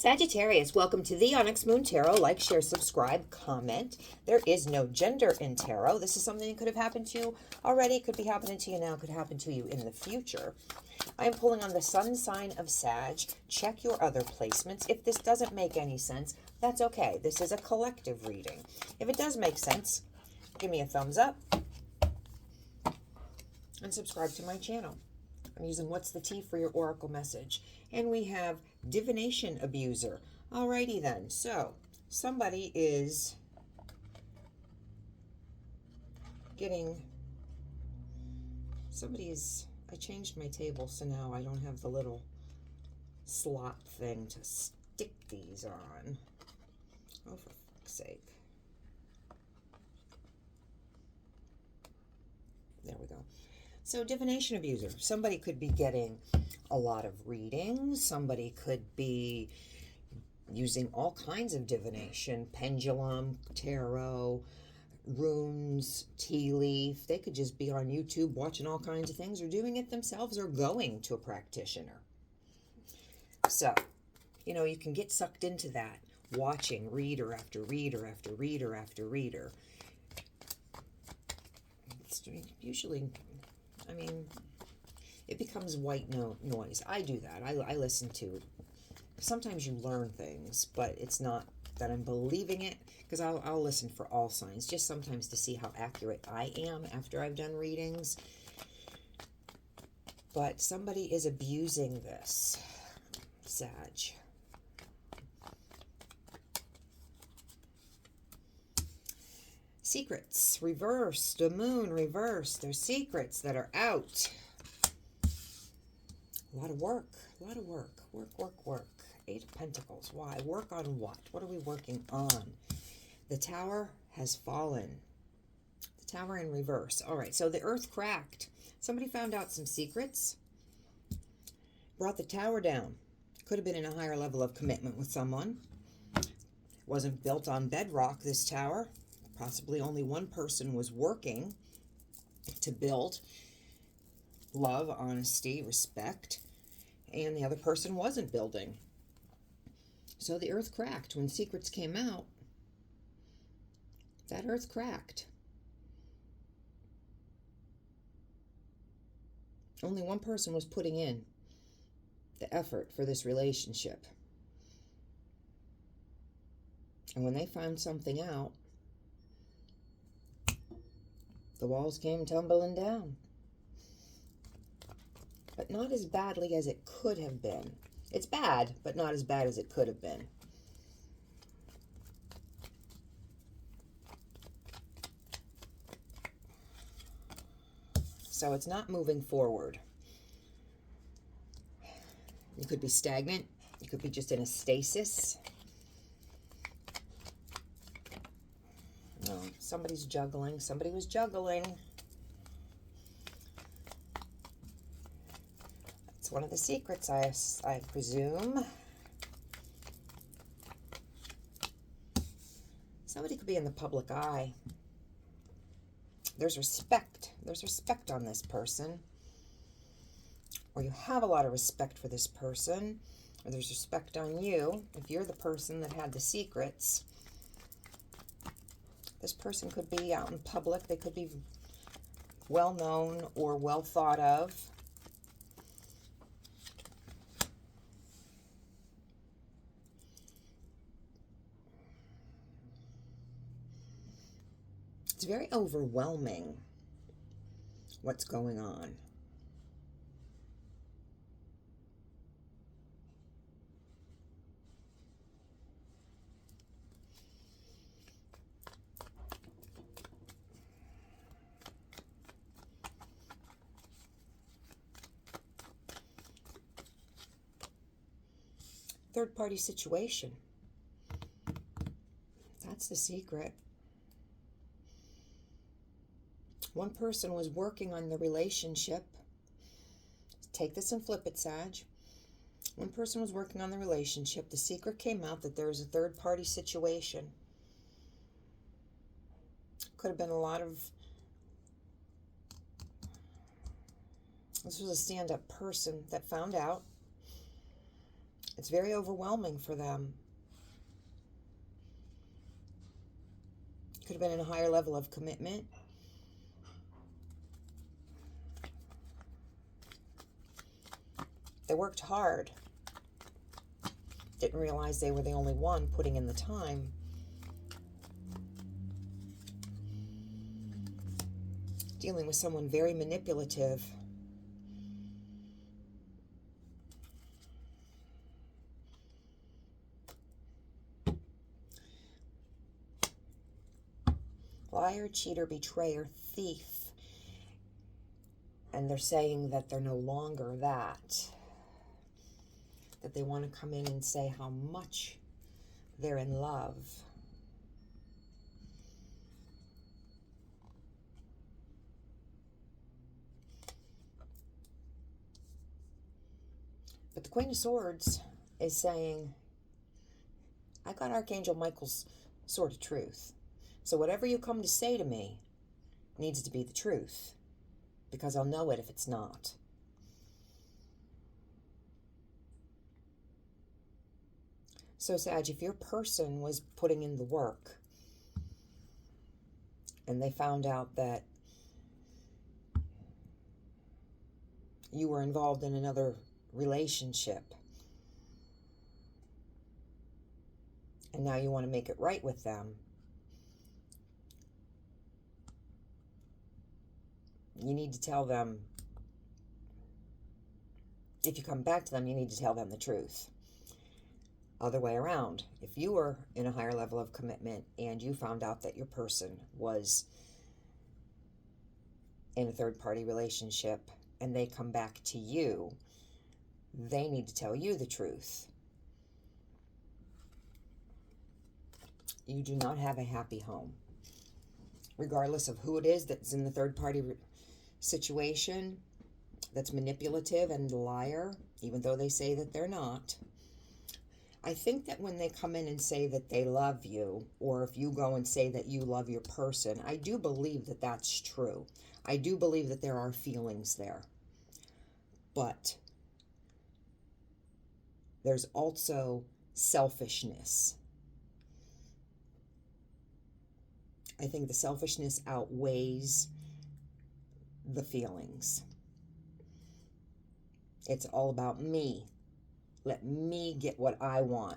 Sagittarius, welcome to the Onyx Moon Tarot. Like, share, subscribe, comment. There is no gender in tarot. This is something that could have happened to you already. It could be happening to you now. It could happen to you in the future. I am pulling on the sun sign of Sag. Check your other placements. If this doesn't make any sense, that's okay. This is a collective reading. If it does make sense, give me a thumbs up and subscribe to my channel. I'm using What's the Tea for your oracle message. And we have divination abuser. Alrighty then. So somebody is I changed my table, so now I don't have the little slot thing to stick these on. Oh, for fuck's sake. There we go. So divination abuser, somebody could be getting a lot of readings. Somebody could be using all kinds of divination, pendulum, tarot, runes, tea leaf. They could just be on YouTube watching all kinds of things, or doing it themselves, or going to a practitioner. So, you can get sucked into that, watching reader after reader after reader after reader. It's usually, it becomes white noise. I do that. I listen to. Sometimes you learn things, but it's not that I'm believing it, because I'll listen for all signs, just sometimes to see how accurate I am after I've done readings. But somebody is abusing this, Sag. Secrets reversed, the moon reversed. There's secrets that are out. A lot of work, work. 8 of Pentacles. Why? Work on what? What are we working on? The Tower has fallen. The Tower in reverse. All right, so the earth cracked. Somebody found out some secrets, brought the Tower down. Could have been in a higher level of commitment with someone. Wasn't built on bedrock, this tower. Possibly only one person was working to build love, honesty, respect, and the other person wasn't building. So the earth cracked. When secrets came out, that earth cracked. Only one person was putting in the effort for this relationship. And when they found something out, the walls came tumbling down. But not as badly as it could have been. It's bad, but not as bad as it could have been. So it's not moving forward. You could be stagnant. You could be just in a stasis. No, somebody's juggling. Somebody was juggling. It's one of the secrets, I presume. Somebody could be in the public eye. There's respect. There's respect on this person. Or you have a lot of respect for this person. Or there's respect on you. If you're the person that had the secrets, this person could be out in public. They could be well known or well thought of. It's very overwhelming what's going on. Third-party situation. That's the secret. One person was working on the relationship. Take this and flip it, Sag. One person was working on the relationship. The secret came out that there was a third-party situation. Could have been a lot of... This was a stand-up person that found out. It's very overwhelming for them. Could have been in a higher level of commitment. They worked hard. Didn't realize they were the only one putting in the time. Dealing with someone very manipulative. Liar, cheater, betrayer, thief. And they're saying that they're no longer that. That they want to come in and say how much they're in love. But the Queen of Swords is saying, I got Archangel Michael's sword of truth. So whatever you come to say to me needs to be the truth, because I'll know it if it's not. So, Sag, if your person was putting in the work and they found out that you were involved in another relationship and now you want to make it right with them, you need to tell them, if you come back to them, you need to tell them the truth. Other way around, if you were in a higher level of commitment and you found out that your person was in a third-party relationship and they come back to you, they need to tell you the truth. You do not have a happy home. Regardless of who it is that's in the third-party situation, that's manipulative and a liar, even though they say that they're not. I think that when they come in and say that they love you, or if you go and say that you love your person, I do believe that that's true. I do believe that there are feelings there. But there's also selfishness. I think the selfishness outweighs the feelings. It's all about me. Let me get what I want.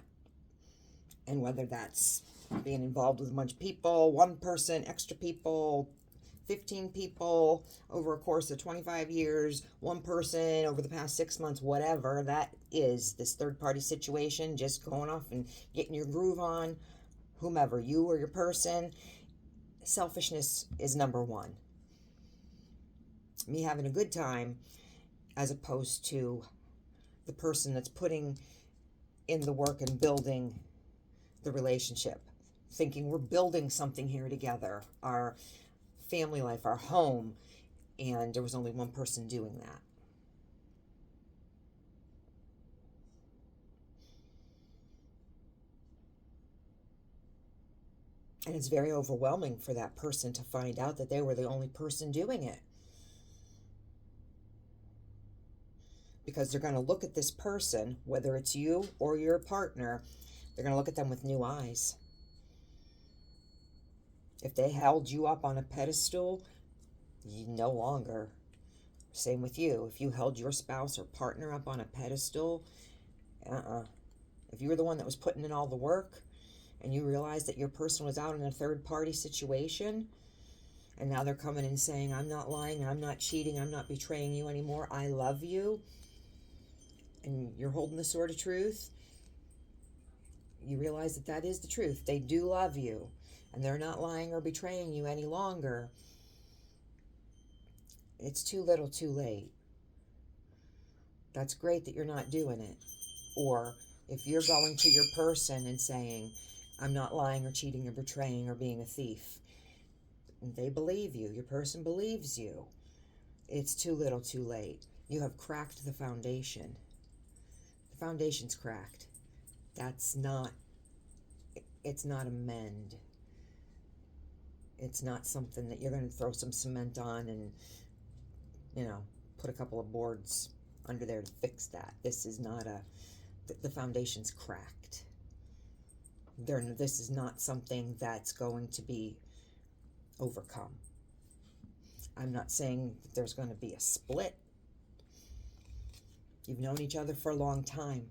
And whether that's being involved with a bunch of people, one person, extra people, 15 people over a course of 25 years, one person over the past 6 months, whatever that is, this third-party situation, just going off and getting your groove on, whomever, you or your person, selfishness is number one. Me having a good time as opposed to the person that's putting in the work and building the relationship, thinking we're building something here together, our family life, our home, and there was only one person doing that. And it's very overwhelming for that person to find out that they were the only person doing it. Because they're going to look at this person, whether it's you or your partner, they're going to look at them with new eyes. If they held you up on a pedestal, you no longer. Same with you. If you held your spouse or partner up on a pedestal, If you were the one that was putting in all the work and you realized that your person was out in a third-party situation, and now they're coming and saying, I'm not lying, I'm not cheating, I'm not betraying you anymore, I love you, and you're holding the sword of truth, you realize that that is the truth. They do love you, and they're not lying or betraying you any longer. It's too little, too late. That's great that you're not doing it. Or if you're going to your person and saying, I'm not lying or cheating or betraying or being a thief, they believe you. Your person believes you. It's too little, too late. You have cracked the foundation. The foundation's cracked. It's not a mend. It's not something that you're going to throw some cement on and, put a couple of boards under there to fix that. This is not the foundation's cracked. This is not something that's going to be overcome. I'm not saying that there's going to be a split. You've known each other for a long time.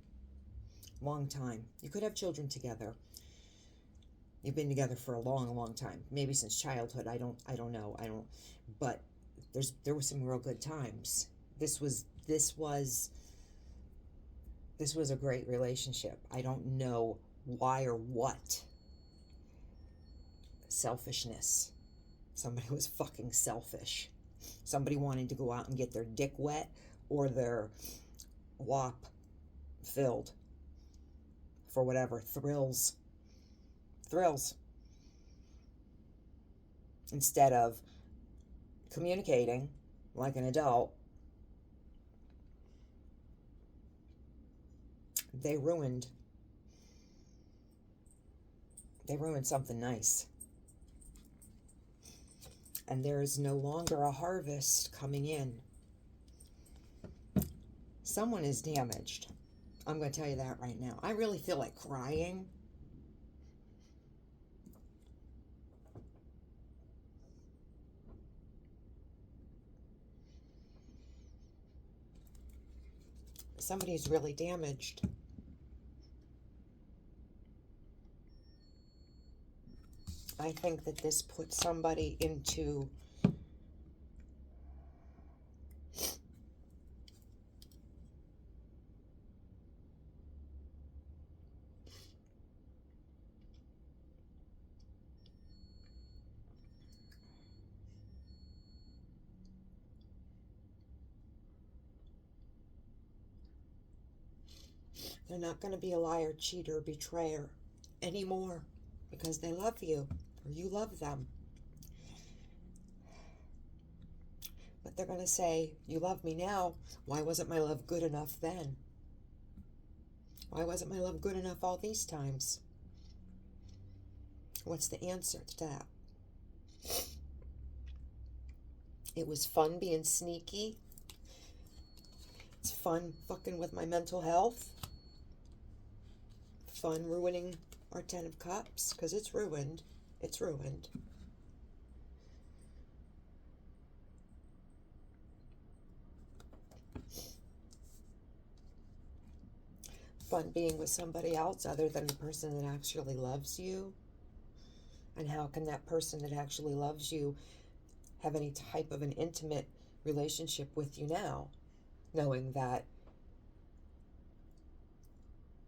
Long time. You could have children together. You've been together for a long, long time. Maybe since childhood. I don't know. But there were some real good times. This was a great relationship. I don't know why or what. Selfishness. Somebody was fucking selfish. Somebody wanted to go out and get their dick wet or their wop filled for whatever. Thrills. Instead of communicating like an adult, they ruined something nice. And there is no longer a harvest coming in. Someone is damaged. I'm going to tell you that right now. I really feel like crying. Somebody's really damaged. I think that this puts somebody into they're not going to be a liar, cheater, betrayer anymore because they love you or you love them. But they're going to say, you love me now. Why wasn't my love good enough then? Why wasn't my love good enough all these times? What's the answer to that? It was fun being sneaky. It's fun fucking with my mental health. Fun ruining our 10 of Cups, because it's ruined. It's ruined. Fun being with somebody else other than the person that actually loves you. And how can that person that actually loves you have any type of an intimate relationship with you now, knowing that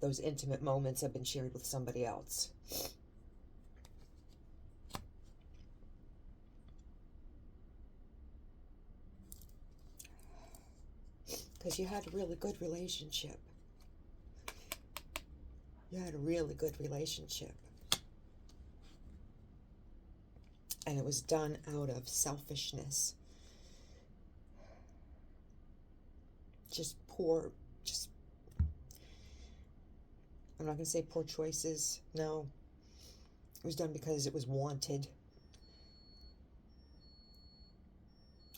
those intimate moments have been shared with somebody else? Because you had a really good relationship. You had a really good relationship. And it was done out of selfishness. I'm not going to say poor choices. No. It was done because it was wanted.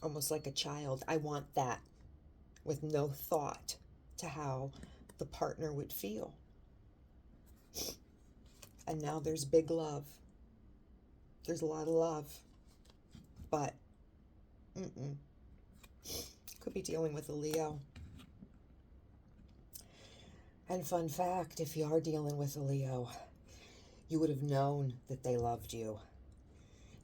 Almost like a child. I want that. With no thought to how the partner would feel. And now there's big love. There's a lot of love. But, could be dealing with a Leo. And fun fact, if you are dealing with a Leo, you would have known that they loved you.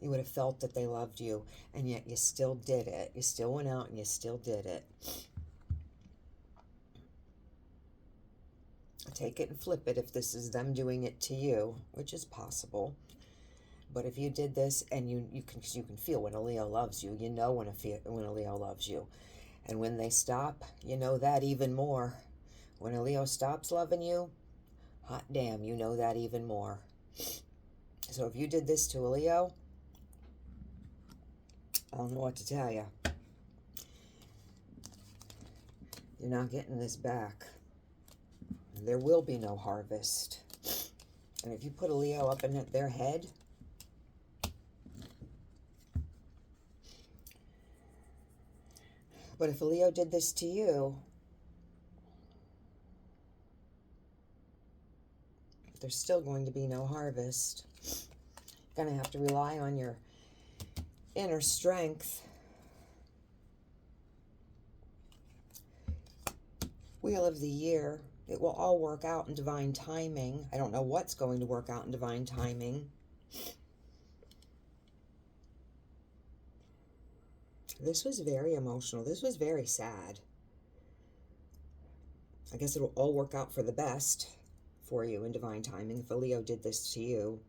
You would have felt that they loved you, and yet you still did it. You still went out and you still did it. Take it and flip it if this is them doing it to you, which is possible. But if you did this, and you can feel when a Leo loves you, you know when a Leo loves you. And when they stop, you know that even more. When a Leo stops loving you, hot damn, you know that even more. So if you did this to a Leo, I don't know what to tell you. You're not getting this back. There will be no harvest. And if you put a Leo up in their head, but if a Leo did this to you, There's still going to be no harvest. You're going to have to rely on your inner strength. Wheel of the Year. It will all work out in divine timing. I don't know what's going to work out in divine timing. This was very emotional. This was very sad. I guess it'll all work out for the best for you in divine timing if a Leo did this to you.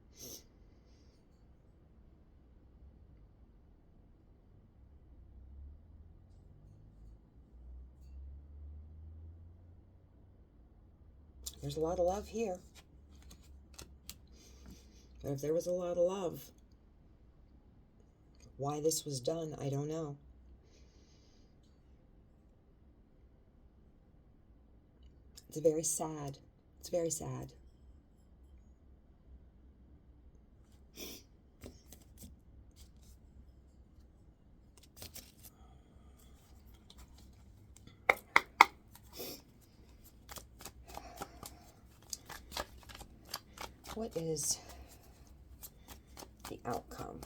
There's a lot of love here. But if there was a lot of love, why this was done, I don't know. It's very sad. It's very sad. What is the outcome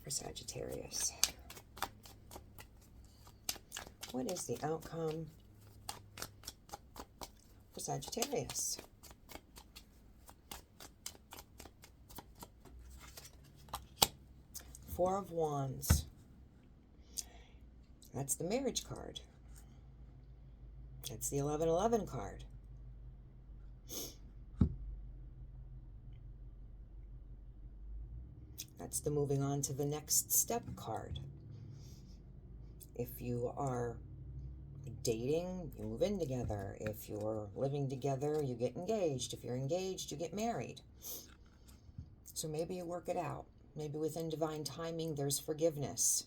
for Sagittarius? What is the outcome for Sagittarius? Four of Wands. That's the marriage card. That's the 1111 card. That's the moving on to the next step card. If you are dating, you move in together. If you're living together, you get engaged. If you're engaged, you get married. So maybe you work it out. Maybe within divine timing, there's forgiveness.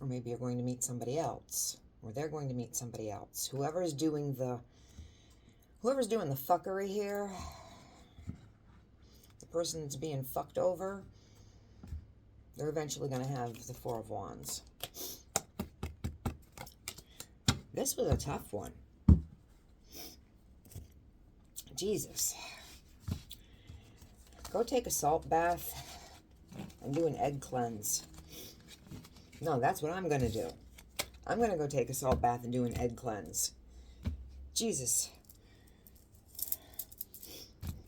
Or maybe you're going to meet somebody else. Or they're going to meet somebody else. Whoever's doing the fuckery here, the person that's being fucked over, they're eventually going to have the Four of Wands. This was a tough one. Jesus. Go take a salt bath and do an egg cleanse. No, that's what I'm going to do. I'm going to go take a salt bath and do an egg cleanse. Jesus.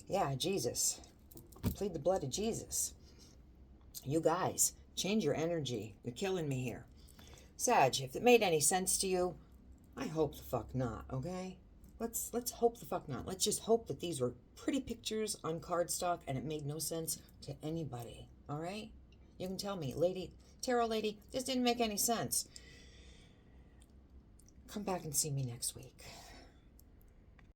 Yeah, Jesus. Plead the blood of Jesus. You guys, change your energy. You're killing me here. Sag, if it made any sense to you, I hope the fuck not, okay? Let's hope the fuck not. Let's just hope that these were pretty pictures on cardstock and it made no sense to anybody, all right? You can tell me, lady, tarot lady, this didn't make any sense. Come back and see me next week.